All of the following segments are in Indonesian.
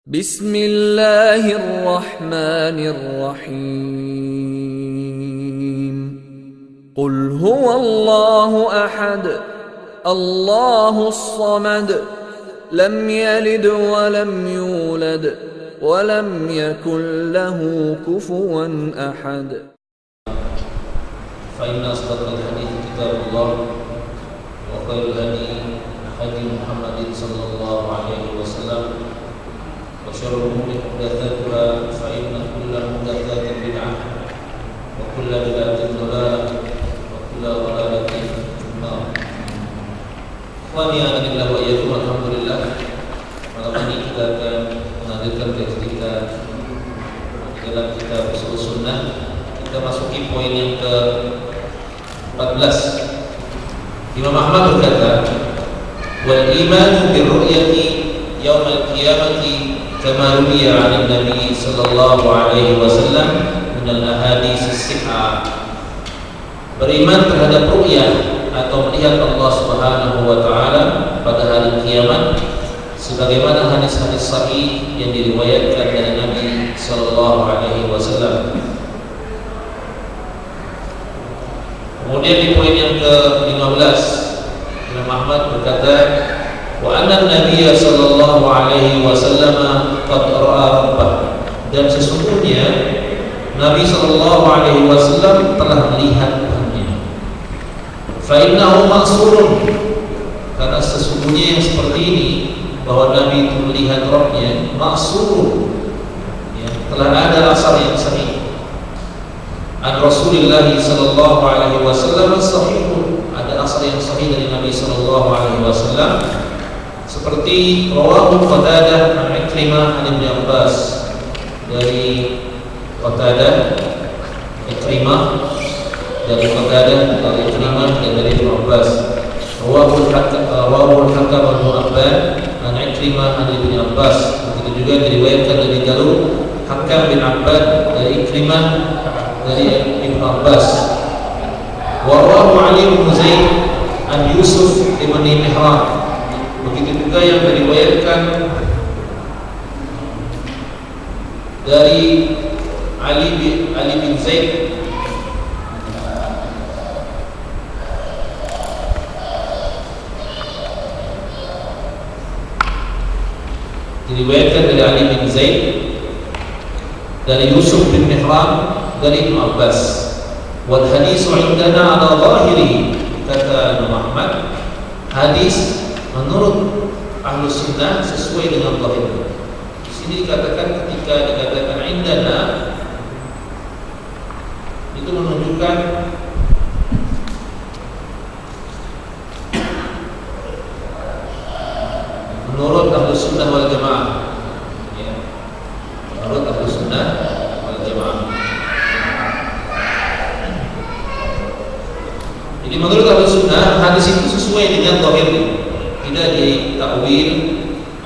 Bismillahirrahmanirrahim. Qul huwallahu ahad, Allahus samad, lam yalid wa lam yulad, wa lam yakul lahu kufuwan ahad. Fa inna asdaqal hadits kitabullah wa khairul hadi hadi Muhammadin sallallahu alaihi wasallam wa syarrul umuri muhdatsatuha fa inna kulla muhdatsatin bid'ah wa kulla bid'atin dhalalah wa kulla dhalalatin finnar. Wa ni'matillah wa iyyakum, alhamdulillah. Malam ini kita akan melanjutkan kajian kita dalam kitab Ushul Sunnah. Kita masuki poin yang ke-14. Imam Ahmad berkata, wal imanu birru'yati yaumal qiyamati kama ruwiya 'an Nabi sallallahu alaihi wasallam min al-ahadits as-sihah. Beriman terhadap ru'yah atau melihat Allah Subhanahu wa taala pada hari kiamat sebagaimana hadis-hadis sahih yang diriwayatkan dari Nabi sallallahu alaihi wasallam. Kemudian di poin yang ke-15, Imam Ahmad berkata, wa anna Nabiy sallallahu alaihi wasallam qad ra'a rabbah, dan sesungguhnya Nabi sallallahu alaihi wasallam telah melihat Tuhannya. Fa innahu ma'surun, karena sesungguhnya yang seperti ini bahwa Nabi itu melihat Rabbnya ma'surun, ya, telah ada asar yang sahih. An Rasulullah sallallahu alaihi wasallam sahihun, ada asar yang sahih dari Nabi sallallahu alaihi wasallam seperti rawahu Qatadah an Ikrimah an Ibn Abbas, dari Qatadah Ikrimah dari Qatadah dari Ikrimah dan dari Ibn Abbas. Rawahu Hakam an Mu'abbad an Ikrimah an Ibn Abbas, begitu juga diriwayatkan dari jalur Hakam bin Abbad dari Ikrimah dari Ibn Abbas. Wa rawahu Ali bin Zaid an Yusuf ibn Mihran, begitu juga yang diriwayatkan dari Ali bin Zaid diriwayatkan dari Ali bin Zaid dari Yusuf bin Mihran dari Ibn Abbas. Wal hadisu indana ala zahiri, kata Imam Ahmad, hadis menurut ahlu sunnah sesuai dengan zahirnya. Di sini dikatakan, ketika dikatakan indana, itu menunjukkan menurut ahlu sunnah wal jamaah, ya, menurut ahlu sunnah wal jamaah. Jadi menurut ahlu sunnah, hadis itu sesuai dengan zahirnya, tidak ditakwil,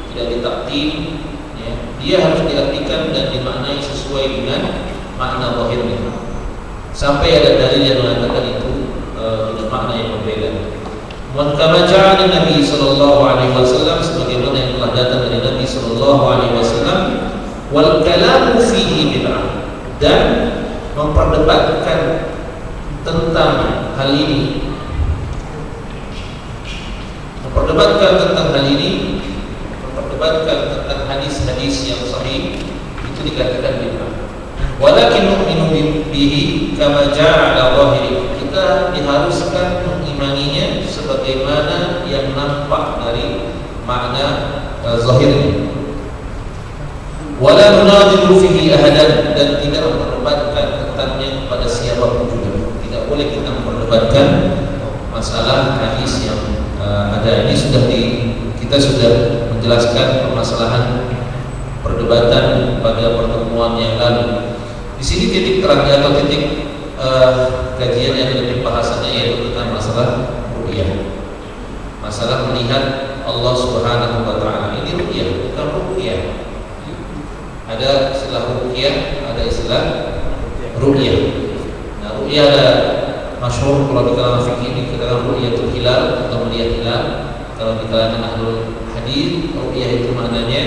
tidak ditaktim, ya. Dia harus diartikan dan dimaknai sesuai dengan makna zahirnya. Sampai ada dalil yang mengatakan itu dengan makna yang berbeda. Wa kama ja'ala Nabi sallallahu alaihi wasallam, sebagaimana yang telah datang dari Nabi sallallahu alaihi wasallam, wal kalamu fihi bid'ah, dan memperdebatkan tentang hal ini, memperdebatkan tentang hadis-hadis yang sahih, itu dikatakan bid'ah. Walakin nu'minu bihi kama ja'ala zahiri, kita diharuskan mengimaninya sebagaimana yang nampak dari makna zahirnya. Wala nunadilu fihi ahadan, dan tidak memperdebatkan tentangnya kepada siapapun juga. Tidak boleh kita memperdebatkan masalah hadis yang ada. Ini kita sudah menjelaskan permasalahan perdebatan pada pertemuan yang lalu. Di sini titik terangnya atau titik kajian yang ada pembahasannya yaitu tentang masalah ru'yah, masalah melihat Allah Subhanahu wa taala. Ini ru'yah, bukan ru'yah. Ada istilah ru'yah, ada istilah ru'yah. Nah, ru'yah ada masyhur kalau di kalangan fikih dikatakan ru'yatul hilal atau melihat hilal. Kalau di kalangan ahlul hadis, ru'yah itu maknanya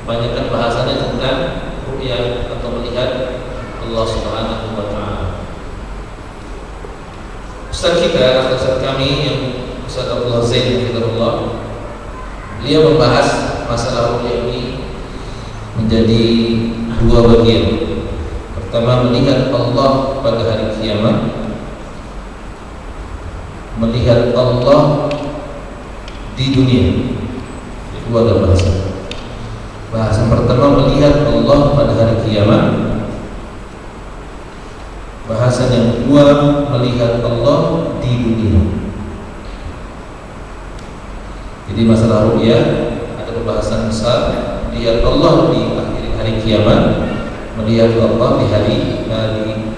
Kebanyakan bahasannya tentang ru'yah atau melihat Allah Subhanahu wa taala. Ustaz kami yang Ustaz Abdullah Zain Hafizahullah, beliau membahas masalah ru'yah ini menjadi dua bagian. Pertama, melihat Allah pada hari kiamat, melihat Allah di dunia. Itu ada bahasa. Bahasan pertama melihat Allah pada hari kiamat. Bahasan yang kedua melihat Allah di dunia. Jadi masalah ru'yah ada pembahasan besar, melihat Allah di akhir hari kiamat, melihat Allah di hari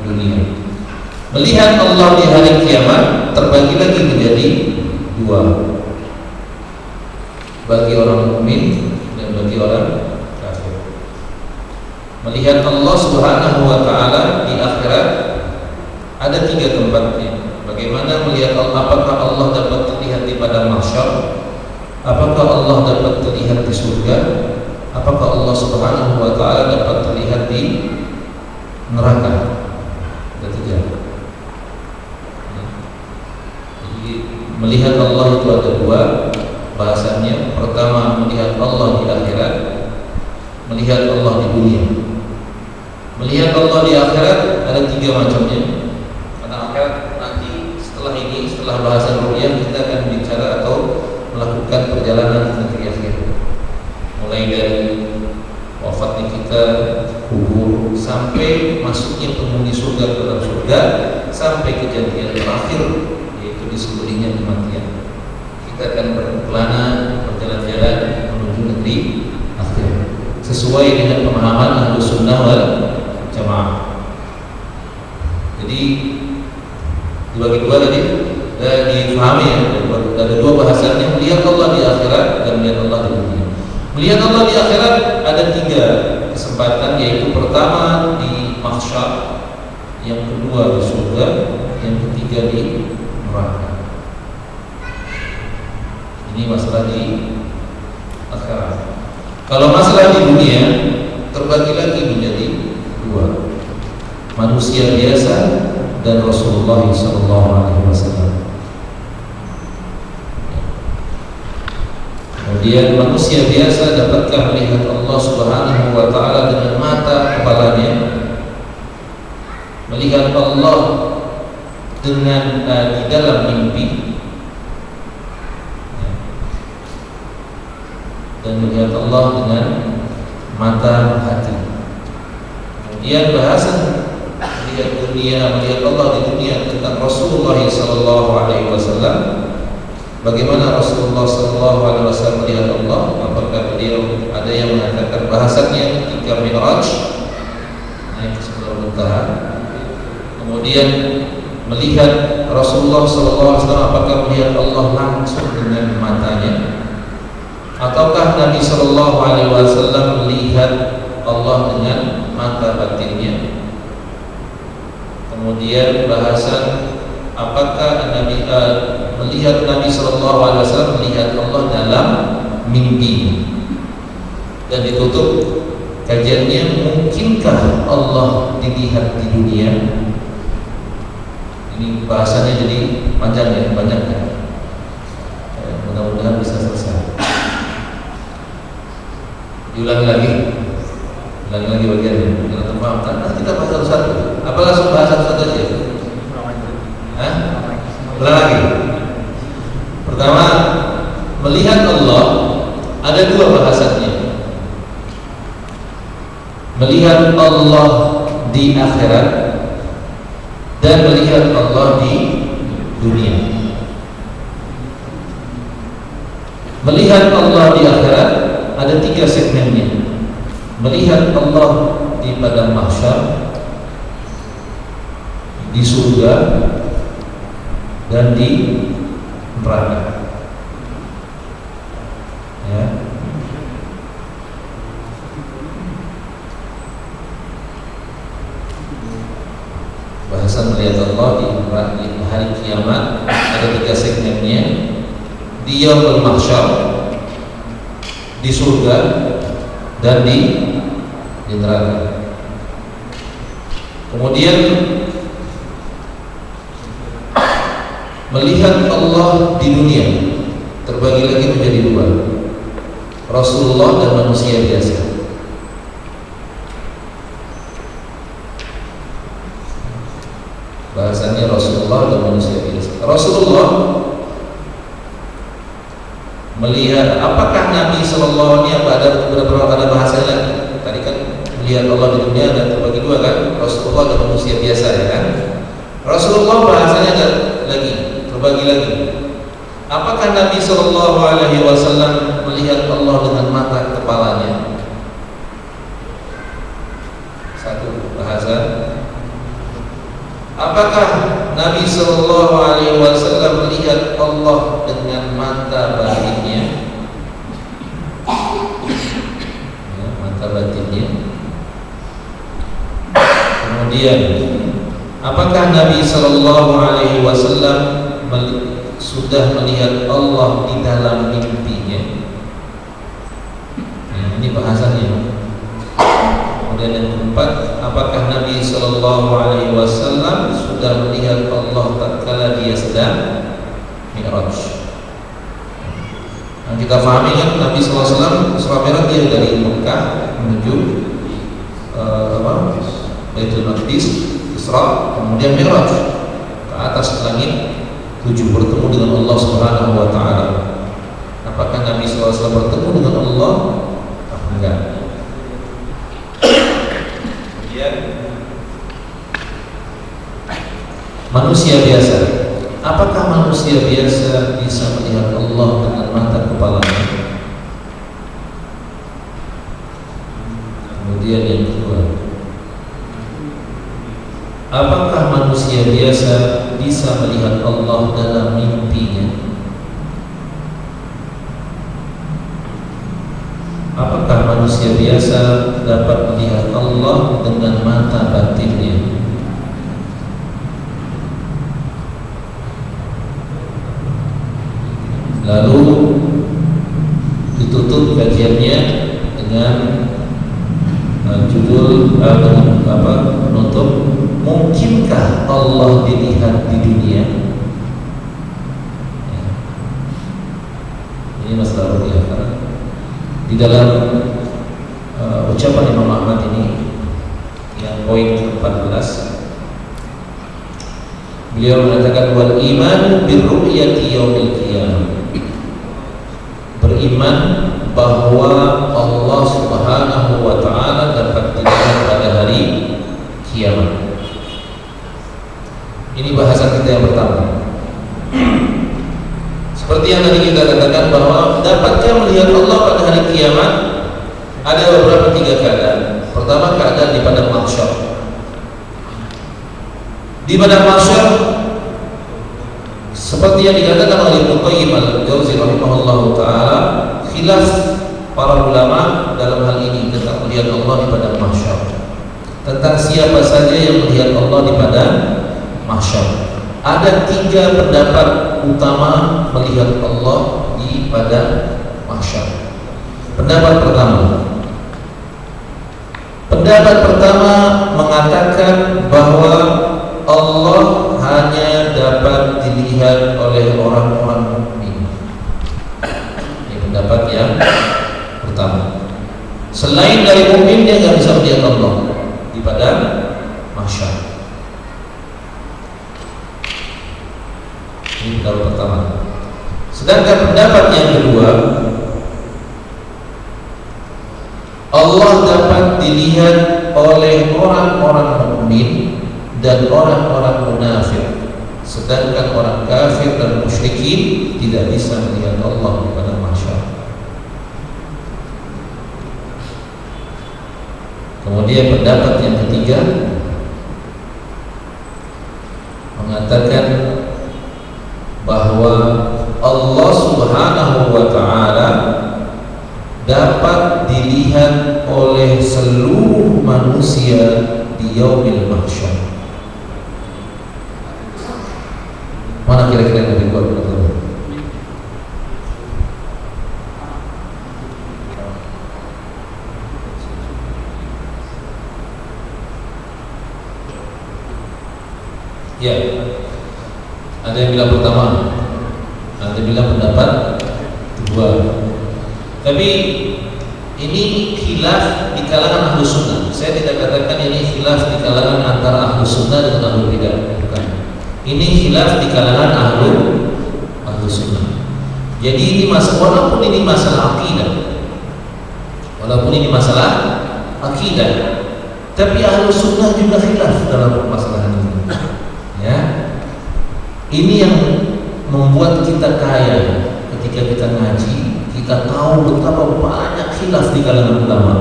dunia. Melihat Allah di hari kiamat terbagi lagi menjadi dua, bagi orang mukmin dan bagi orang kafir. Melihat Allah Subhanahu wa taala di akhirat ada tiga tempatnya. Bagaimana melihat Allah? Apakah Allah dapat terlihat di padang mahsyar? Apakah Allah dapat terlihat di surga? Apakah Allah Subhanahu wa taala dapat terlihat di neraka? Ada tiga. Jadi melihat Allah itu ada dua bahasannya. Pertama, melihat Allah di akhirat, melihat Allah di dunia. Melihat Allah di akhirat ada tiga macamnya. Karena akhirat nanti setelah ini, setelah bahasan ru'yah, kita akan bicara atau melakukan perjalanan ke negeri akhir. Mulai dari wafatnya kita, kubur, sampai masuknya penghuni surga ke dalam surga, sampai kejadian terakhir, yaitu disembelihnya kematian. Kita akan berkelana, berjalan-jalan menuju negeri akhir, sesuai dengan pemahaman Ahlus Sunnah wal Jamaah. Jadi dibagi dua tadi, difahami ya, ada dua bahasannya, melihat Allah di akhirat dan melihat Allah di dunia. Melihat Allah di akhirat ada tiga kesempatan, yaitu pertama di mahsyar, yang kedua di surga, yang ketiga di neraka. Ini masalah di akhirat. Kalau masalah di dunia terbagi lagi menjadi dua, manusia biasa dan Rasulullah SAW. Kemudian manusia biasa dapatkah melihat Allah Subhanahu wa taala dengan mata kepalanya, melihat Allah dengan di dalam mimpi, dan melihat Allah dengan mata hati. Kemudian bahasan melihat dunia, melihat Allah di dunia tentang Rasulullah SAW. Bagaimana Rasulullah SAW melihat Allah? Apakah beliau, ada yang mengatakan bahasannya ketika Mi'raj, naik ke Sidratul Muntaha. Kemudian melihat Rasulullah SAW, apakah melihat Allah langsung dengan matanya, ataukah Nabi SAW melihat Allah dengan mata batinnya? Kemudian bahasan apakah Nabi melihat Nabi SAW melihat Allah dalam mimpi, dan ditutup kajiannya, mungkinkah Allah dilihat di dunia? Ini bahasanya jadi panjang ya, banyak ya. Mudah-mudahan bisa selesai. Diulangi lagi bagiannya. Jangan terpahamkan. Nah, kita bahas satu-satu. Apa langsung bahas satu-satu aja? Hah? Ulang lagi. Pertama, melihat Allah ada dua bahasannya. Melihat Allah di akhirat dan melihat Allah di dunia. Melihat Allah di akhirat ada tiga segmennya. Melihat Allah di padang mahsyar, di surga, dan di neraka. Ya. Bahasan melihat Allah di hari kiamat ada tiga segmennya. Di yaumul mahsyar, di surga, dan di neraka. Kemudian melihat Allah di dunia terbagi lagi menjadi dua, Rasulullah dan manusia biasa. Bahasanya Rasulullah dan manusia biasa. Rasulullah melihat, apakah Nabi Sallallahu Alaihi Wasallam ada bahasanya lagi? Tadi kan melihat Allah di dunia dan terbagi dua kan, Rasulullah dan manusia biasa ya kan. Rasulullah bahasanya ada lagi, terbagi lagi. Apakah Nabi Sallallahu Alaihi Wasallam melihat Allah dengan mata kepalanya? Satu bahasa. Apakah Nabi Sallallahu Alaihi Wasallam melihat Allah dengan mata batinnya? Ya, mata batinnya. Kemudian, apakah Nabi Sallallahu Alaihi Wasallam sudah melihat Allah di dalam mimpinya? Ya, ini bahasanya. Kemudian yang keempat, apakah Nabi Sallallahu Alaihi Wasallam sudah melihat Allah tatkala dia sedang Mi'raj? Yang kita pahami kan Nabi Sallallahu Alaihi Wasallam Isra Mi'raj dia dari Mekah menuju Baitul Maqdis, Isra, kemudian Mi'raj ke atas langit 7 bertemu dengan Allah Subhanahu Wa Taala. Apakah Nabi Sallallahu Alaihi Wasallam bertemu dengan Allah? Enggak. Manusia biasa. Apakah manusia biasa bisa melihat Allah dengan mata kepalanya? Kemudian yang kedua, apakah manusia biasa bisa melihat Allah dalam mimpinya? Apakah manusia biasa dapat melihat Allah dengan mata batinnya? Lalu ditutup kajiannya dengan judul penutup, mungkinkah Allah dilihat di dunia? Ya. Ini masalah ru'yah. Di dalam ucapan Imam Ahmad ini yang poin ke-14, beliau mengatakan wal iman bir ru'yati yaumil qiyamah, beriman bahwa Allah Subhanahu wa taala dapat dilihat pada hari kiamat. Ini bahasa kita yang pertama. Seperti yang tadi kita katakan bahwa dapatkah melihat Allah pada hari kiamat? Ada beberapa 3 keadaan. Pertama, keadaan di padang mahsyar. Di padang mahsyar seperti yang dikatakan oleh Ibnu Qayyim al-Jauzi rahimahullahu taala, khilaf para ulama dalam hal ini tentang melihat Allah di padang mahsyar. Tentang siapa saja yang melihat Allah di padang mahsyar. Ada 3 pendapat utama melihat Allah di padang mahsyar. Pendapat pertama mengatakan bahwa Allah hanya dapat dilihat oleh orang-orang mukmin. Ini pendapat yang pertama. Selain dari mukmin dia nggak bisa melihat Allah di padang mahsyar. Ini pendapat pertama. Sedangkan pendapat yang kedua, Allah dapat dilihat oleh orang-orang mukmin dan orang-orang munafik, sedangkan orang kafir dan musyrikin tidak bisa melihat Allah pada mahsyar. Kemudian pendapat yang ketiga mengatakan bahwa Allah Subhanahu wa taala dapat dilihat oleh seluruh manusia di yaumil mahsyar. Mana kira-kira yang lebih kuat? Ya, ada yang bilang pertama, ada yang bilang pendapat kedua. Tapi ini khilaf di kalangan ahlu sunnah. Saya tidak katakan ini khilaf di kalangan antara ahlu sunnah dengan ahlu bidah, bukan. Ini khilaf di kalangan ahlu sunnah. Jadi ini walaupun ini masalah akidah, tapi ahlu sunnah juga khilaf dalam masalah ini. Ya, ini yang membuat kita kaya ketika kita ngaji, kita tahu betapa banyak khilaf di kalangan ulama,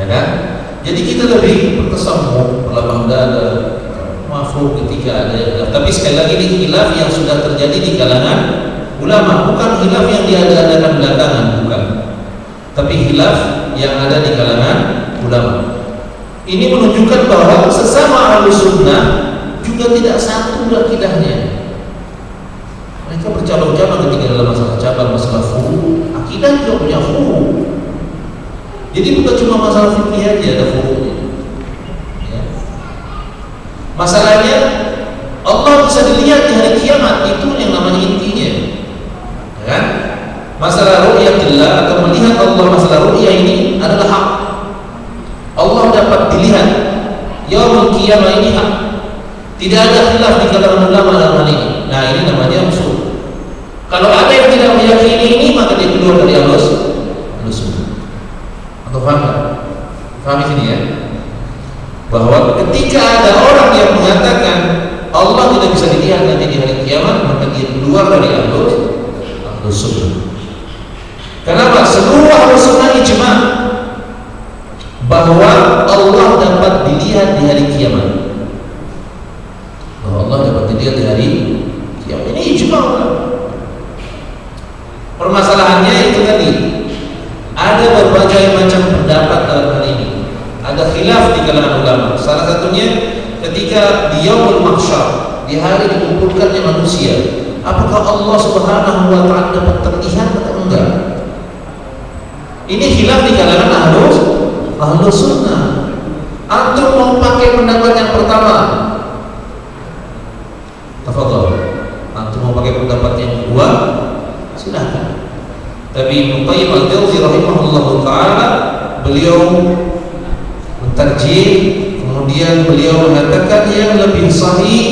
ya kan? Jadi kita lebih bertasamuh, berlapang dada, mafhum ketika ada khilaf. Tapi sekali lagi ini khilaf yang sudah terjadi di kalangan ulama, bukan khilaf yang diadakan belakangan, bukan. Tapi khilaf yang ada di kalangan ulama. Ini menunjukkan bahwa sesama ahlu sunnah juga tidak satu akidahnya. Mereka bercabang-cabang ketika dalam masalah cabang, masalah furu. Akidah juga punya furu. Jadi bukan cuma masalah fikih aja ada furunya. Ya. Masalahnya Allah bisa dilihat di hari kiamat, itu yang namanya intinya. Ya kan? Masalah ru'yatillah atau melihat Allah, masalah ru'yah ini adalah hak. Allah dapat dilihat. Yaumul qiyamah ini hak. Tidak ada khilaf di kalangan ulama dalam hal ini. Nah, ini namanya usul. Kalau ada yang tidak meyakini ini, maka dia keluar dari al-sunnah. Atau paham ini ya? Bahwa ketika ada orang yang mengatakan Allah tidak bisa dilihat nanti di hari kiamat, maka dia keluar dari al-sunnah. Kenapa? Seluruh al-sunnah ijma' bahwa Allah dapat dilihat di hari kiamat. Bahwa Allah dapat dilihat di hari kiamat. Ini ijma'. Permasalahannya itu tadi, ada berbagai macam pendapat dalam hal ini. Ada khilaf di kalangan ulama. Salah satunya ketika di yaumul mahsyar, di hari dikumpulkannya manusia, apakah Allah Subhanahu wa taala dapat terlihat atau enggak? Ini khilaf di kalangan ahlu sunnah. Antum mau pakai pendapat yang pertama? Tafadhol. Antum mau pakai pendapat yang kedua? Silakan. Tapi Ibnu Qayyim al-Jauzi rahimahullahu taala, beliau mentarjih, kemudian beliau mengatakan yang lebih sahih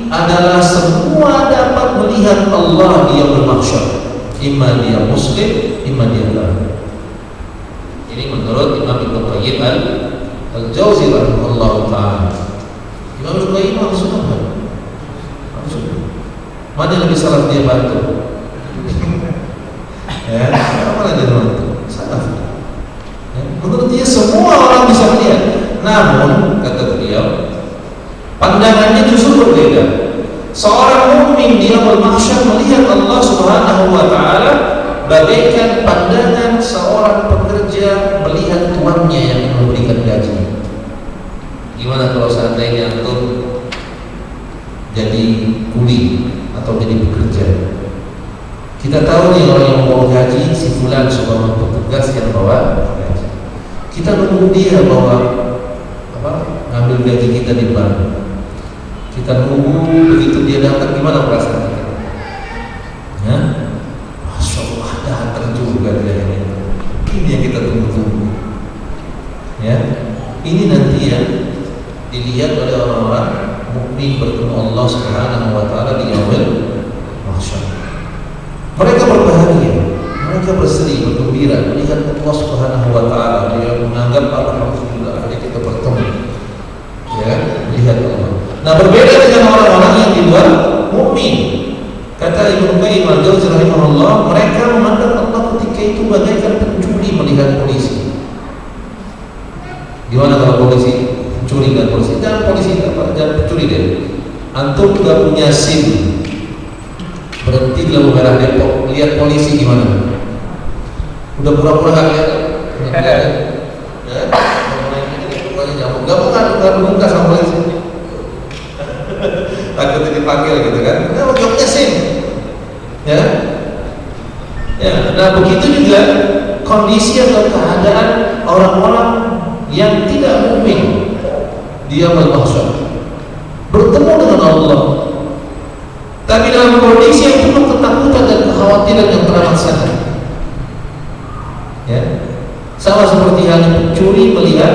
adalah semua dapat melihat Allah di yaumul mahsyar. Imma dia muslim, imma dia kafir. Ini menurut Imam Ibnu Qayyim al-Jauzi rahimahullahu taala. Imam Ibnu Qayyim maksudnya apa? Mana yang lebih salah dia bantu? Ya, mana dia bantu? Salah. Ya, menurut dia semua orang bisa melihat. Namun kata beliau, pandangannya justru berbeda. Seorang mukmin di yaumul mahsyar melihat Allah Subhanahu wa taala bagaikan pandangan seorang pekerja melihat tuannya yang memberikan gaji. Gimana kalau seandainya antum jadi kuli atau jadi pekerja? Kita tahu nih orang yang mau gaji, si fulan sebagai petugas yang bawa gaji. Kita nunggu dia bawa ngambil gaji kita di bank. Kita nunggu, begitu dia datang, gimana perasaan kita? Ya, Masya Allah, datang juga dia ini. Ini yang kita tunggu-tunggu. Ya, ini nanti ya dilihat oleh orang-orang mukmin bertemu Allah Subhanahu wa taala di yaumul mahsyar. Mereka berbahagia, mereka bersedih, bergembira melihat Allah Subhanahu wa taala. Dia menganggap alhamdulillah hari kita bertemu. Ya, melihat Allah. Nah, berbeda dengan orang-orang yang di luar mukmin. Kata Ibnu Qayyim al-Jauzi rahimahullah, mereka memandang Allah ketika itu bagaikan pencuri melihat polisi. Gimana kalau polisi mencuri dan polisi? Jangan polisi jangan pencuri deh. Antum tidak punya SIM, berhenti di lampu merah Depok, lihat polisi gimana? Udah pura-pura nggak lihat? Ya, nggak buka sama polisi. Takut dipanggil gitu kan? Nah, jawabnya SIM. Ya, ya. Nah, begitu juga kondisi atau keadaan orang-orang yang tidak mukmin dia mahsyar. bertemu dengan Allah, tapi dalam kondisi yang penuh ketakutan dan kekhawatiran yang teramat sangat. Ya, sama seperti halnya pencuri melihat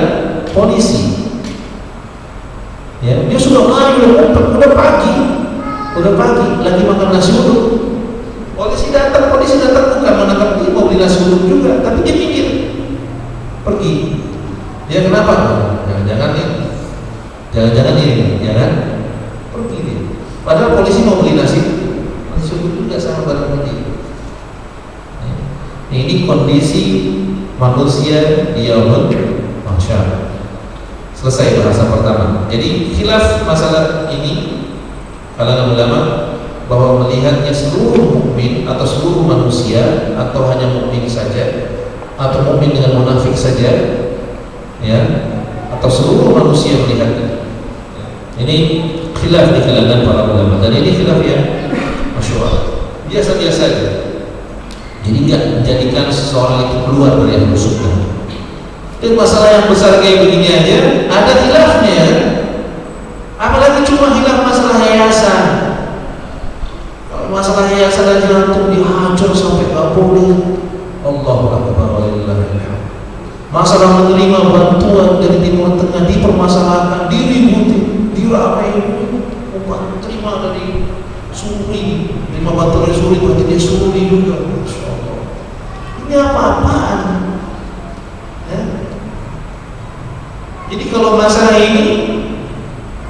polisi. Ya, dia sudah lari, udah pagi, lagi makan nasi uduk. Polisi datang bukan menangkap dia, mau beli nasi uduk juga, tapi dia mikir pergi. Dia kenapa? Jangan-jangan ini, jangan pergi dia. Padahal polisi mau beli nasi uduk juga sama barang dia. Ini kondisi manusia di yaumul mahsyar. Selesai bahasa pertama. Jadi khilaf masalah ini kalangan ulama bahwa melihatnya seluruh mukmin atau seluruh manusia atau hanya mukmin saja atau mukmin dengan munafik saja, ya, atau seluruh manusia melihatnya. Ini khilaf di kalangan para ulama dan ini khilaf yang masyhur. Biasa-biasa saja. Jadi enggak menjadikan seseorang itu keluar dari ahlu sunnah. Dan masalah yang besar kayak begini aja ada khilafnya. Apalagi cuma khilaf masalah yayasan. Kalau masalah yayasan aja langsung dihancur sampai tak boleh. Allahu akbar walillahil hamd. Masalah menerima bantuan dari Timur Tengah dipermasalahkan, diributi, diramai. Umat terima dari Suri, terima bantuan dari Suri, berarti dia Suri juga. Ini apa-apaan? Ya? Jadi kalau masalah ini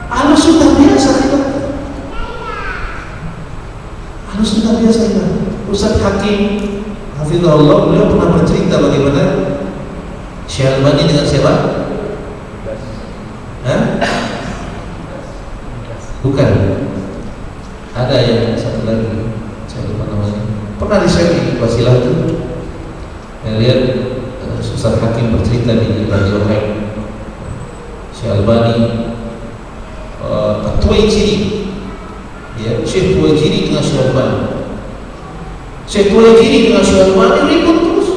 Ahlus Sunnah biasa kita. Ahlus Sunnah biasa kita. Ustaz Hakim Hafizahullah, beliau pernah bercerita bagaimana Syekh Albani dengan siapa? Hah? Bukan. Ada yang satu lagi, saya lupa namanya. Pernah di-share di Wasilah itu. Saya lihat Ustaz Hakim bercerita di Radio Rem. Syekh Albani, Tuwaijiri, ya, Syekh Tuwaijiri dengan Syekh Albani. Syekh Tuwaijiri dengan Syekh Albani ribut terus.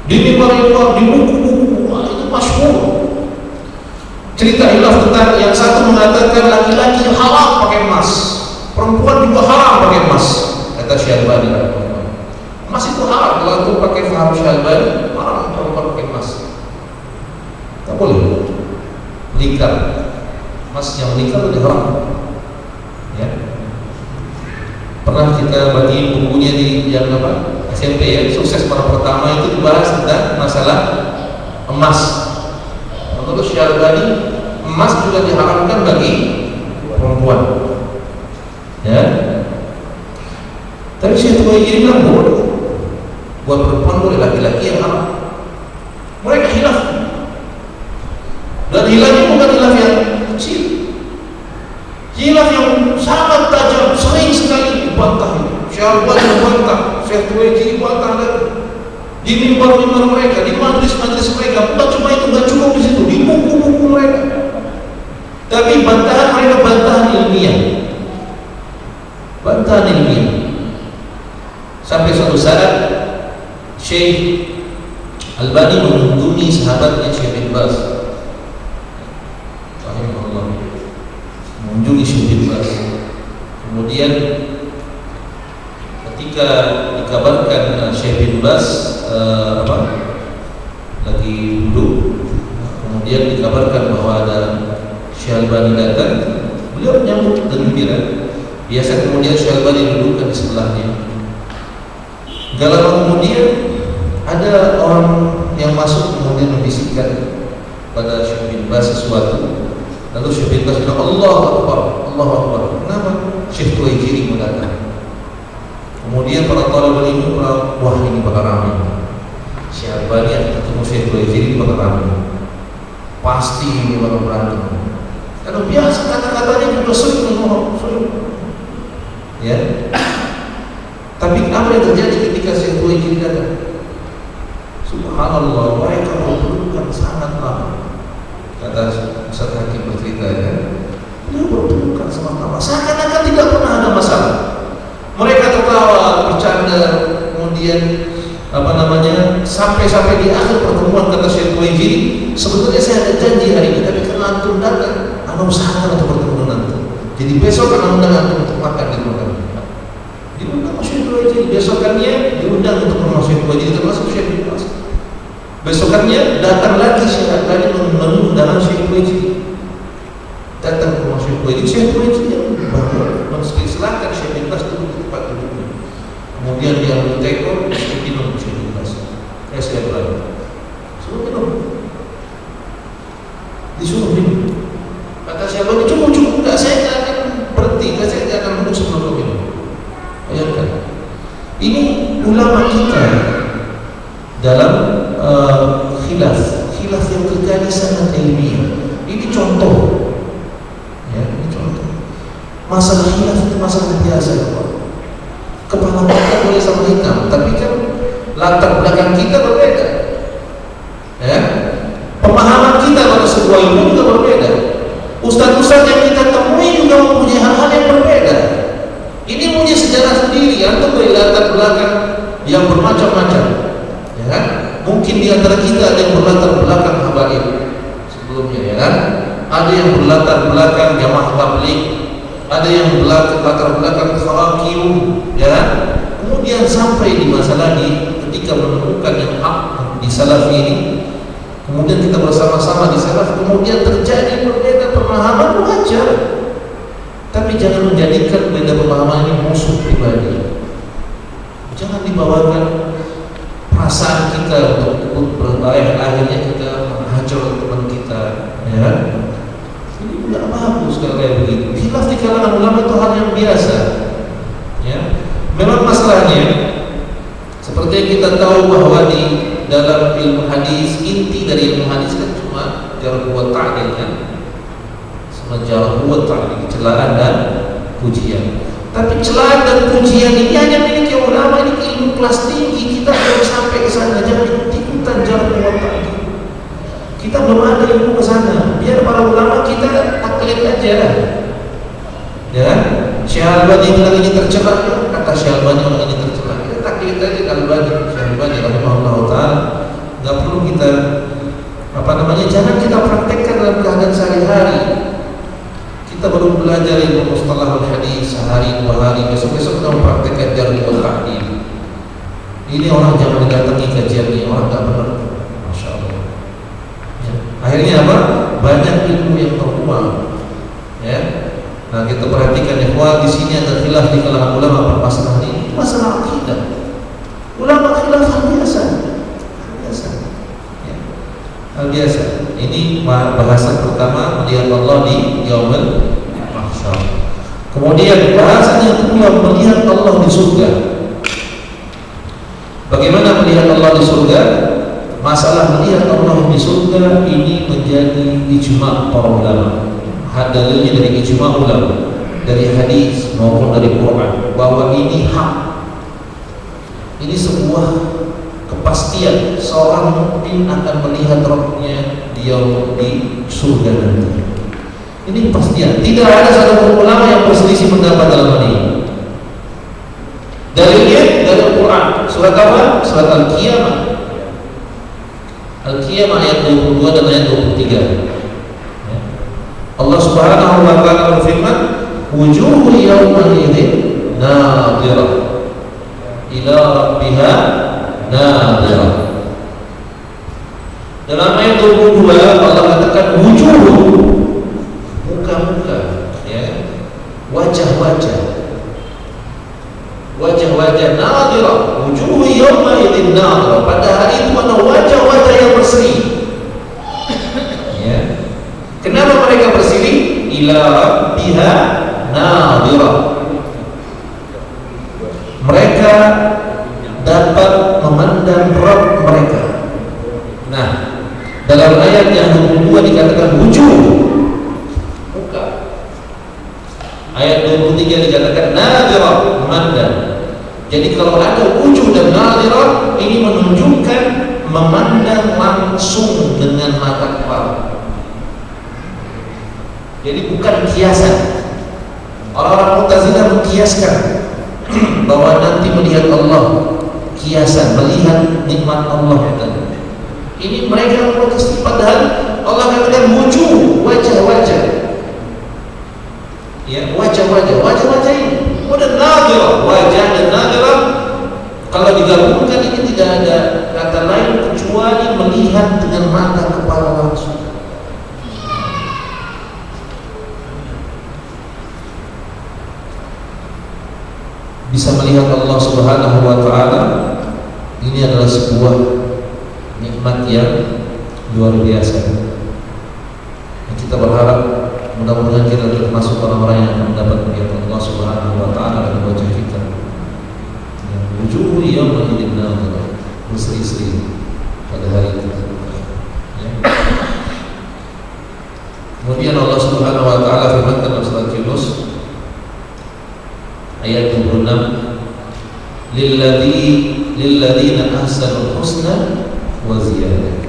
Di mimbar-mimbar, di buku-buku, itu masyhur. Cerita hilaf tentang yang satu mengatakan laki-laki haram pakai emas, perempuan juga haram pakai emas, kata Syekh Albani. Emas itu haram, kalau itu pakai faham Syekh Albani, haram perempuan pakai emas. Tak boleh. Likar, emas yang likar itu haram. Ya. Pernah kita bagi bukunya di yang apa? SMP ya, sukses para pertama itu dibahas tentang masalah emas. Menurut Syekh Albani, emas juga diharamkan bagi perempuan. Ya. Tapi Syekh Tuwaijiri bilang boleh. Buat perempuan boleh, laki-laki yang haram. Mereka hilaf. Dan hilafnya bukan hilaf yang kecil. Hilaf yang sangat tajam, sering sekali dibantah. Syekh Albani membantah, Syekh Tuwaijiri bantah lagi. Di mimbar-mimbar mereka, di majlis-majlis mereka, bukan cuma itu, bukan cukup di situ, di buku-buku mereka. Tapi bantahan mereka bantahan ilmiah. Bantahan ilmiah. Sampai suatu saat Syekh Albani mengunjungi sahabatnya Syekh bin Baz. Rahimahullah. Mengunjungi Syekh bin Baz. Kemudian ketika dikabarkan Syekh bin Baz lagi duduk, kemudian dikabarkan bahwa ada Syekh Albani datang, beliau menyambut dengan gembira. Biasa kemudian Syekh Albani dudukkan di sebelahnya. Gak lama kemudian ada orang yang masuk kemudian membisikkan pada Syekh bin Baz sesuatu. Lalu Syekh bin Baz bilang, Allahu Akbar, Allahu Akbar. Kenapa? Syekh Tuwaijiri mendatang. Kemudian para talibul ilmi, wah ini bakal ramai. Syekh Albani yang ketemu Syekh Tuwaijiri bakal ramai. Pasti ini bakal berantem. Karena biasa kata-katanya juga sering ngomong, ya. Tapi apa yang terjadi ketika Syekh Tuwaijiri datang? Subhanallah, mereka berpelukan sangat lama. Kata Ustaz Hakim bercerita, ya, beliau berpelukan sangat lama, seakan-akan tidak pernah ada masalah. Mereka tertawa, bercanda, kemudian sampai di akhir pertemuan kata Syekh Tuwaijiri, sebetulnya saya ada janji hari ini, tapi karena antum datang, Anda usahakan untuk bertemu dengan antum. Jadi besok akan undang antum untuk makan di rumah kami. Diundang Syekh Wajid, besokannya diundang untuk rumah Syekh Wajid, termasuk Syekh bin Baz. Besokannya datang lagi Syekh Albani mengundang Syekh Wajid. Datang ke rumah Syekh Wajid, Syekh Wajid yang bangun mensilakan Syekh bin Baz duduk di tempat duduknya. Kemudian dia ambil tekor, Syekh minum Syekh bin Baz. Syekh Albani suruh minum, disuruh minum. Kata Syekh Albani, cukup, enggak, saya tidak akan berhenti, saya tidak akan duduk sebelum minum. Bayangkan, ini ulama kita dalam khilaf yang terjadi sangat ilmiah. Ini contoh, ya, ini contoh. Masalah khilaf itu masalah biasa, Pak. Kepala kita boleh sama hitam, tapi kan latar belakang kita berbeda, ya. Pemahaman kita pada sebuah ilmu juga berbeda. Ustaz-ustaz yang kita temui juga mempunyai hal-hal yang berbeda. Ini punya sejarah sendiri, atau dari latar belakang yang bermacam-macam, ya kan? Mungkin di antara kita ada yang berlatar belakang habaib sebelumnya, ya kan? Ada yang berlatar belakang jamaah tabligh, ada yang berlatar belakang kharakiyun, ya kan? Kemudian sampai di masa lagi ketika menemukan yang hak di salaf ini, kemudian kita bersama-sama di salaf, kemudian terjadi berbeda pemahaman, wajar. Tapi jangan menjadikan beda pemahaman ini musuh pribadi. Jangan dibawakan perasaan kita untuk berbahaya, akhirnya kita menghancur teman kita, ya. Ini tidak bagus kalau kayak begitu. Khilaf di kalangan ulama itu hal yang biasa, ya. Memang masalahnya seperti yang kita tahu bahwa di dalam ilmu hadis, inti dari ilmu hadis kan cuma jarh wa ta'dil, kan? Jarh wa ta'dil, celaan dan pujian. Tapi celaan dan pujian ini hanya milik ulama, ini ilmu kelas tinggi. Kita belum sampai ke sana, jangan ikutan jarh wa ta'dil. Kita belum ada ilmu ke sana. Biar para ulama kita taklid aja, ya. Syekh Albani bilang ini tercela, kata Syekh Albani orang ini tercela, kita taklid aja Albani, Syekh Albani rahimahullah taala. Enggak perlu kita jangan kita praktekkan dalam keadaan sehari-hari. Kita baru belajar ilmu mustalahul hadis sehari dua hari, besok-besok kita mempraktekkan jarh wa ta'dil. Ini orang jangan datangi kajian ini, orang enggak benar. Masya Allah, ya. Akhirnya apa? Banyak ilmu yang terbuang, ya. Nah, kita perhatikan ya, di sini ada khilaf di kalangan ulama permasalahan ini, masalah akidah. Ulama khilaf hal biasa, ya. Hal biasa. Ini bahasan pertama, melihat Allah di yaumul mahsyar. Kemudian bahasan yang kedua, melihat Allah di surga. Bagaimana melihat Allah di surga? Masalah melihat Allah di surga ini menjadi ijma' para ulama. Dalilnya dari ijma' ulama, dari hadis maupun dari Quran, bahwa ini hak. Ini sebuah kepastian seorang mukmin akan melihat Rabbnya di surga nanti. Ini kepastian. Tidak ada satu ulama yang berselisih pendapat dalam hal ini. Dalilnya dari Quran, surat apa? Surat Al-Qiyamah. Al-Qiyamah ayat 22 dan ayat 23. Allah Subhanahu wa ta'ala berfirman, wujuhu yawma idzin nadhirah ila rabbiha nadhirah. Dalam ayat 22 Allah katakan wujuh, muka-muka, ya, wajah-wajah nadhirah, wujuhu yawma idzin nadhirah. Pada hari itu ada wajah-wajah yang berseri. Ya. Kenapa mereka bersiri? Ila rabbiha nadhirah. Mereka dapat memandang Rabb mereka. Nah, dalam ayat yang 22 dikatakan wujuh, muka. Ayat 23 dikatakan nadhirah, memandang. Jadi kalau ada wujuh dan nadhirah, ini menunjukkan memandang langsung dengan mata kepala. Jadi bukan kiasan. Orang-orang Mu'tazilah mengkiaskan bahwa nanti melihat Allah, kiasan, melihat nikmat Allah. Ini mereka protes, padahal Allah katakan wujuh, wajah-wajah. Ya, wajah-wajah ini. Kemudian nadhirah, wajah dan nadhirah kalau digabungkan ini tidak ada kata lain kecuali melihat dengan mata kepala langsung. Bisa melihat Allah Subhanahu wa taala, ini adalah sebuah nikmat yang luar biasa. Kita berharap mudah-mudahan kita termasuk orang-orang yang akan mendapat melihat Allah Subhanahu wa taala dalam wajah kita. Wujuh yaumil idin nadhirah, berseri-seri pada hari itu. Ya. Kemudian Allah Subhanahu wa taala firmankan dalam surat Yunus ayat 26, lilladzina ahsanul husna wa ziyadah.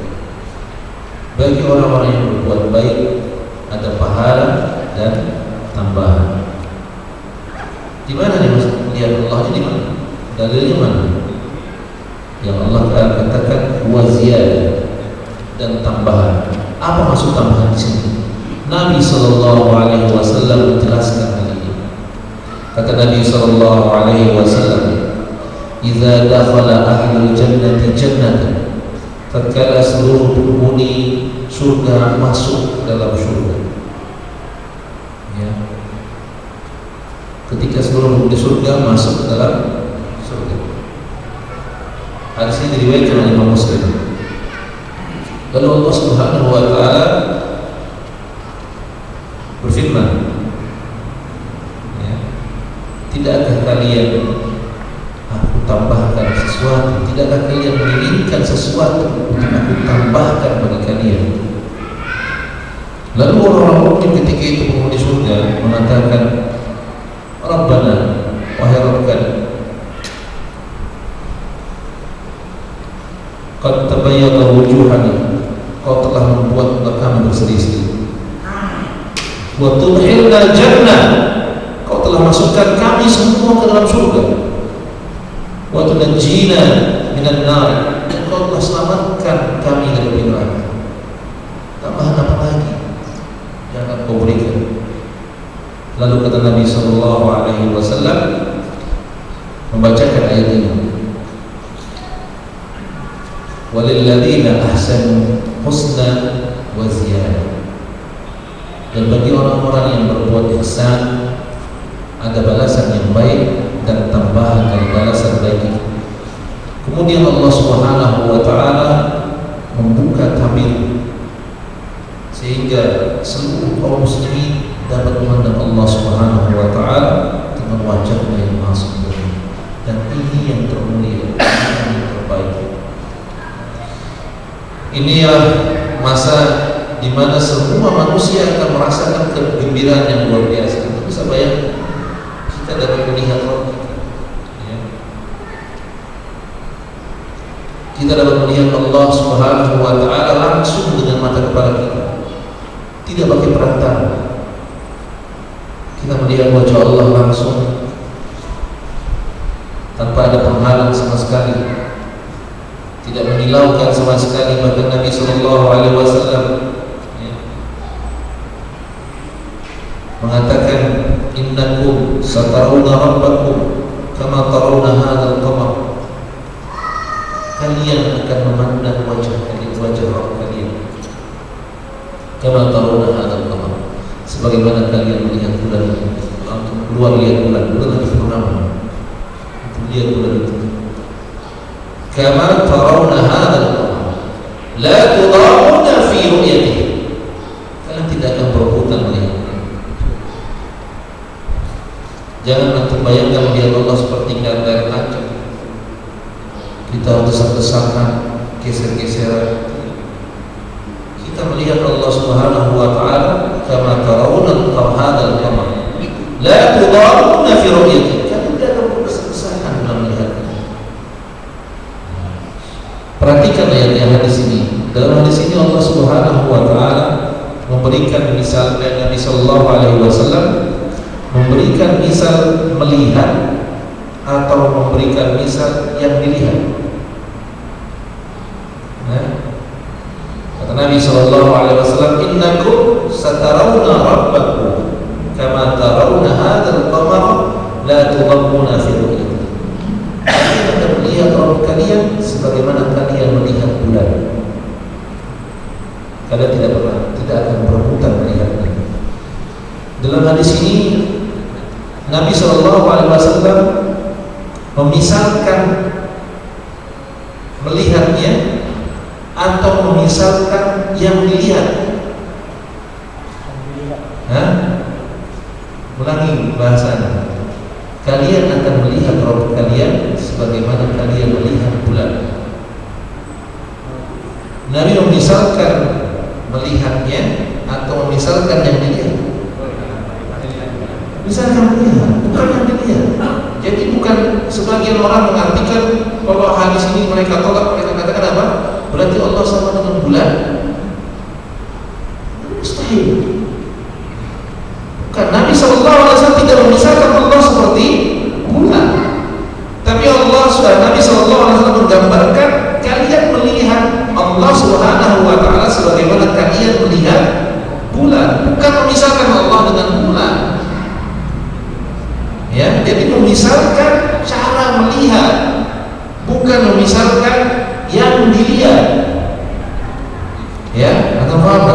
Bagi orang-orang yang berbuat baik ada pahala dan tambahan. Di mana nih Mas? Lihat Allah ini di mana? Dalilnya mana? Yang Allah katakan wa ziyadah dan tambahan. Apa maksud tambahan di sini? Nabi sallallahu alaihi wasallam menjelaskan hal ini. Kata Nabi sallallahu alaihi wasallam, "Idza dakhala ahlul jannati jannatan," tatkala seluruh penghuni surga masuk dalam surga. Ya. Ketika seluruh penghuni surga masuk ke dalam surga. Hadis ini diriwayatkan oleh Imam Muslim. Lalu Allah Subhanahu wa taala berfirman, ya, tidakkah kalian aku tambahkan sesuatu? Tidakkah kalian menginginkan sesuatu untuk aku tambahkan bagi kalian? Lalu orang-orang mukmin ketika itu penghuni surga mengatakan, Rabbana, wahai Rabb kami, qad tabayyana wujuhana, kau telah membuat muka kami berseri-seri. Wa tudkhilna jannah, kau telah masukkan kami semua ke dalam surga. Wa tunajjina minan nar, dan kau telah selamatkan kami dari neraka. Tambahan apa lagi yang akan kau berikan? Lalu kata Nabi sallallahu alaihi wasallam membacakan ayat ini, walilladzina ahsanu husna wa ziyadah. Dan bagi orang-orang yang berbuat ihsan ada balasan yang baik dan tambahan dari balasan baik itu. Kemudian Allah Subhanahu wa taala membuka tabir sehingga seluruh kaum muslimin dapat memandang Allah Subhanahu wa taala dengan wajahnya yang maha sempurna. Dan ini yang termulia, ini yang terbaik. Inilah masa di mana semua manusia akan merasakan kegembiraan yang luar biasa. Kita bisa bayangkan, kita dapat melihat Rabb kita, ya. Kita dapat melihat Allah Subhanahu wa taala langsung dengan mata kepala kita, tidak pakai perantara. Kita melihat wajah Allah langsung tanpa ada penghalang sama sekali, tidak menyilaukan sama sekali. Bahkan Nabi sallallahu alaihi wasallam mengatakan, innakum satarawna rabbakum kama tarawna hadzal qamar. Kalian akan memandang wajah Rabb kalian kama tarawna hadzal qamar, sebagaimana kalian melihat bulan itu. Antum keluar lihat bulan lagi purnama, itu lihat bulan itu. Kama tarawna hadzal qamar la tudamuna fi ru'yatihi, kalian tidak akan berebutan melihatnya. Jangan antum bayangkan melihat Allah seperti air tancap, kita desak-desakan, geser-geseran. Kita melihat Allah Subhanahu wa taala kama tarawna hadzal qamar la tudamuna fi ru'yatihi, kalian tidak akan berdesak-desakan dalam melihatnya. Perhatikan ayat-ayat hadis ini. Dalam hadis ini Allah Subhanahu wa taala memberikan misal Nabi sallallahu alaihi wasallam memberikan misal melihat atau memberikan misal yang dilihat. Kata Nabi sallallahu alaihi wasallam, innakum satarawna rabbakum kama tarawna hadzal qamar la tudhammuna fi ru'yati. Kalian akan melihat Rabb kalian sebagaimana kalian melihat bulan. Kalian tidak akan berebutan melihatnya. Dalam hadis ini Nabi SAW memisalkan melihatnya atau memisalkan yang dilihat. Ulangi bahasanya. Kalian akan melihat Rabb kalian sebagaimana kalian melihat bulan. Nabi memisalkan melihatnya atau memisalkan yang dilihat. Misalkan melihat, bukan yang dilihat. Jadi bukan sebagian orang mengartikan kalau hadis ini mereka tolak, mereka katakan apa? Berarti Allah sama dengan bulan. Mustahil. Bukan. Nabi SAW tidak memisahkan Allah seperti bulan. Tapi Nabi SAW menggambarkan kalian melihat Allah Subhanahu wa Ta'ala sebagaimana kalian melihat bulan. Bukan memisahkan Allah dengan bulan. Ya, jadi memisahkan cara melihat, bukan memisahkan yang dilihat. Ya, atau apa?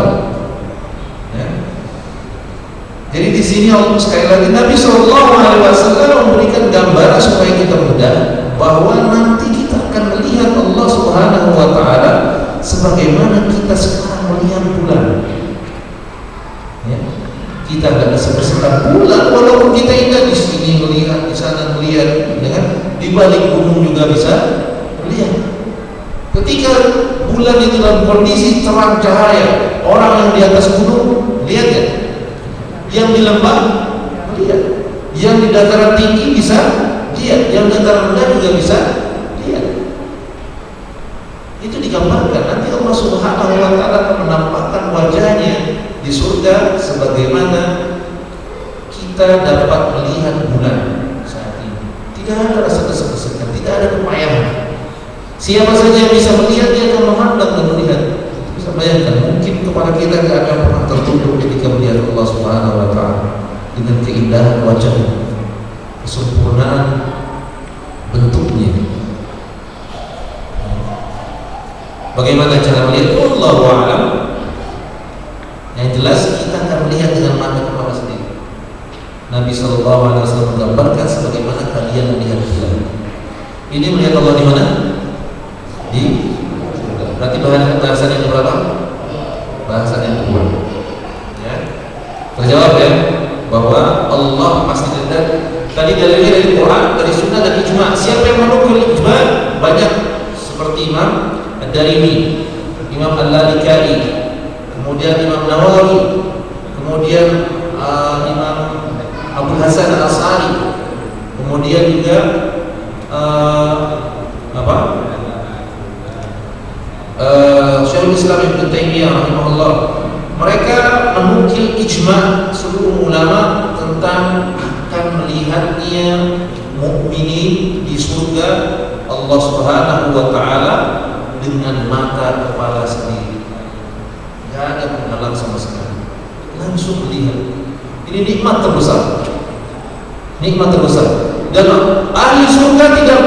Ya. Jadi di sini Allah sekali lagi Nabi SAW memberikan gambaran supaya kita mudah bahwa nanti kita akan melihat Allah Subhanahu wa Ta'ala sebagaimana kita sekarang melihat bulan. Ya. Kita tidak bisa bersekat bulan walaupun kita indah di sini melihat, di sana melihat, ya kan? Di balik gunung juga bisa melihat. Ketika bulan itu dalam kondisi terang cahaya, orang yang di atas gunung lihat ya, yang di lembah melihat, yang di dataran tinggi bisa lihat, yang di dataran rendah juga bisa lihat. Itu digambarkan nanti Allah Subhanahu wa Ta'ala akan menampakkan wajahnya di surga sebagaimana kita dapat melihat bulan saat ini. Tidak ada rasa kesek-kesekan, tidak ada kepayahan. Siapa saja yang bisa melihat, dia akan memandang dan melihat. Bisa bayangkan, mungkin kepada kita tidak akan pernah tertunduk ketika melihat Allah Subhanahu wa Ta'ala dengan keindahan wajahnya, kesempurnaan bentuknya. Bagaimana cara melihat? Wallahu a'lam. Yang jelas kita akan melihat dengan mata kepala sendiri. Nabi SAW menggambarkan sebagaimana kalian melihat bulan. Ini melihat Allah di mana? Di surga. Berarti bahasan yang berapa? Bahasan yang kedua. Ya. Terjawab ya bahwa Allah pasti ada. Tadi dalilnya dari Quran, dari Sunnah dan Ijma. Siapa yang menukil Ijma? Banyak seperti Imam Ad-Darimi, Imam Al-Lalikai, kemudian Imam Nawawi, kemudian Imam Abu Hasan Al-As'ari, kemudian juga Syekhul Islam Ibnu Taimiyah rahimahullah. Mereka menukil ijma seluruh ulama tentang akan melihatnya mukminin di surga Allah Subhanahu wa Ta'ala dengan mata kepala sendiri. Tidak ada penghalang sama sekali, langsung melihat. Ini nikmat terbesar, nikmat terbesar. Dan ahli surga tidak,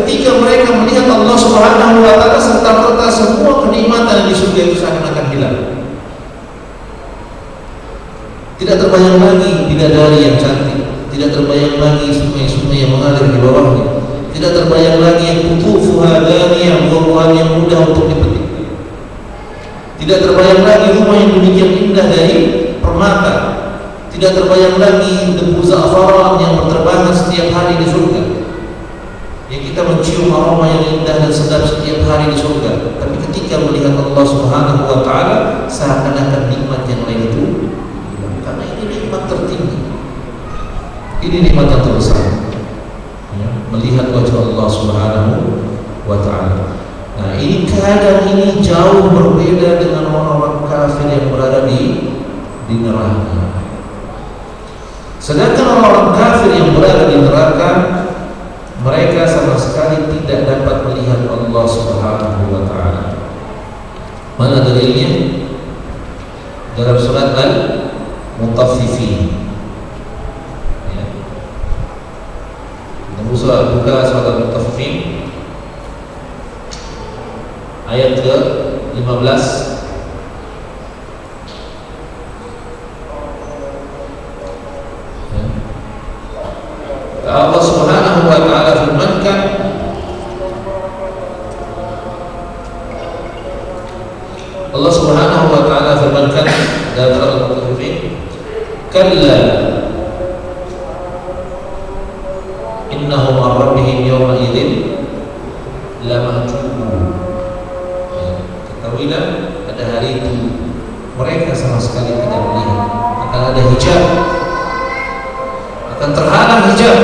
ketika mereka melihat Allah Subhanahu wa Ta'ala serta-merta semua kenikmatan di surga itu seakan-akan hilang. Tidak terbayang lagi bidadari yang cantik, tidak terbayang lagi sungai-sungai yang mengalir di bawahnya, tidak terbayang lagi yang kutufuha daniyah, buah-buahan yang mudah untuk dipetik. Tidak terbayang lagi rumah yang demikian indah dari permata. Tidak terbayang lagi debu za'faran yang berterbangan setiap hari di surga. Ya, kita mencium aroma yang indah dan sedap setiap hari di surga. Tapi ketika melihat Allah Subhanahu wa Ta'ala, seakan-akan nikmat yang lain itu hilang. Karena ini nikmat tertinggi, ini nikmat yang terbesar, ya, melihat wajah Allah Subhanahu wa Ta'ala. Nah, ini keadaan ini jauh berbeda dengan orang-orang kafir yang berada di neraka. Sedangkan orang kafir yang berada di neraka, mereka sama sekali tidak dapat melihat Allah Subhanahu wa Ta'ala. Mana dalilnya? Dalam surat Al-Mutaffifin buka surat Al-Mutaffifin ayat ke-15. Allah Subhanahu wa taala firmankan, Allah Subhanahu wa taala firmankan dalam surat Al-Mutaffifin, kalla innahum an rabbihim yawma idzin lamahjubun. Ketahuilah pada hari itu mereka sama sekali tidak melihat, akan ada hijab, akan terhalang hijab.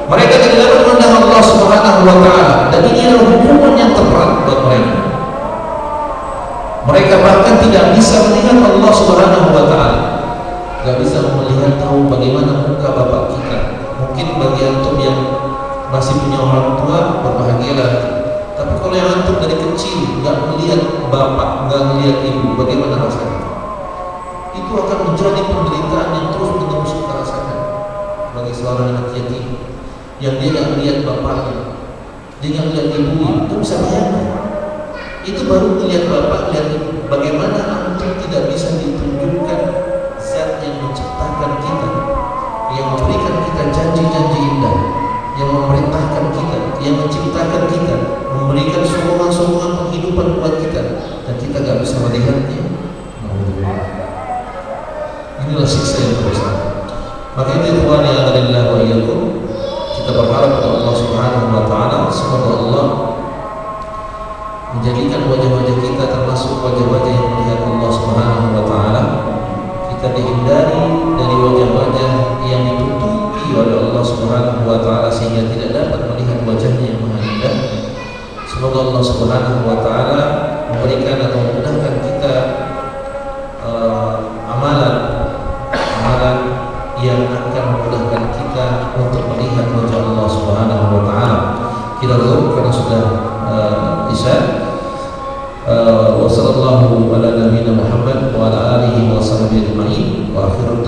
Mereka tidak dapat memandang Allah Subhanahu wa taala, dan ini adalah hukuman yang terberat buat mereka. Mereka bahkan tidak bisa melihat Allah Subhanahu wa taala. Tidak bisa melihat tahu bagaimana muka bapak kita. Mungkin bagi antum yang masih punya orang tua berbahagialah. Tapi kalau yang antum dari kecil nggak melihat bapak, nggak melihat ibu, bagaimana rasanya? Itu akan menjadi penderitaan yang terus menerus kita rasakan. Bagi seorang anak yatim yang dia nggak melihat bapaknya, dia nggak melihat ibunya, itu bisa bayangkan. Itu baru melihat bapak, lihat ibu. Bagaimana antum tidak bisa ditunjukkan zat yang menciptakan kita, yang memberikan kita janji-janji indah, yang memerintahkan kita, yang menciptakan kita, memberikan sokongan-sokongan penghidupan buat kita, dan kita gak bisa melihatnya. Inilah siksa yang terbesar. Maka itu ikhwan yang adalah wa iyyakum, kita berharap kepada Allah Subhanahu wa taala semoga Allah menjadikan wajah-wajah kita termasuk wajah-wajah yang melihat Allah Subhanahu wa taala. Kita dihindari dari wajah-wajah yang ditutupi oleh Allah Subhanahu wa taala sehingga tidak dapat melihat wajahnya yang maha indah. Semoga Allah Subhanahu wa taala memberikan atau memudahkan kita amalan yang akan memudahkan kita untuk melihat wajah Allah Subhanahu wa taala. Kita tutup karena sudah isya. Wa sallallahu ala nabiyyina Muhammad wa ala alihi wa sahbihi ajma'in. Wa akhiru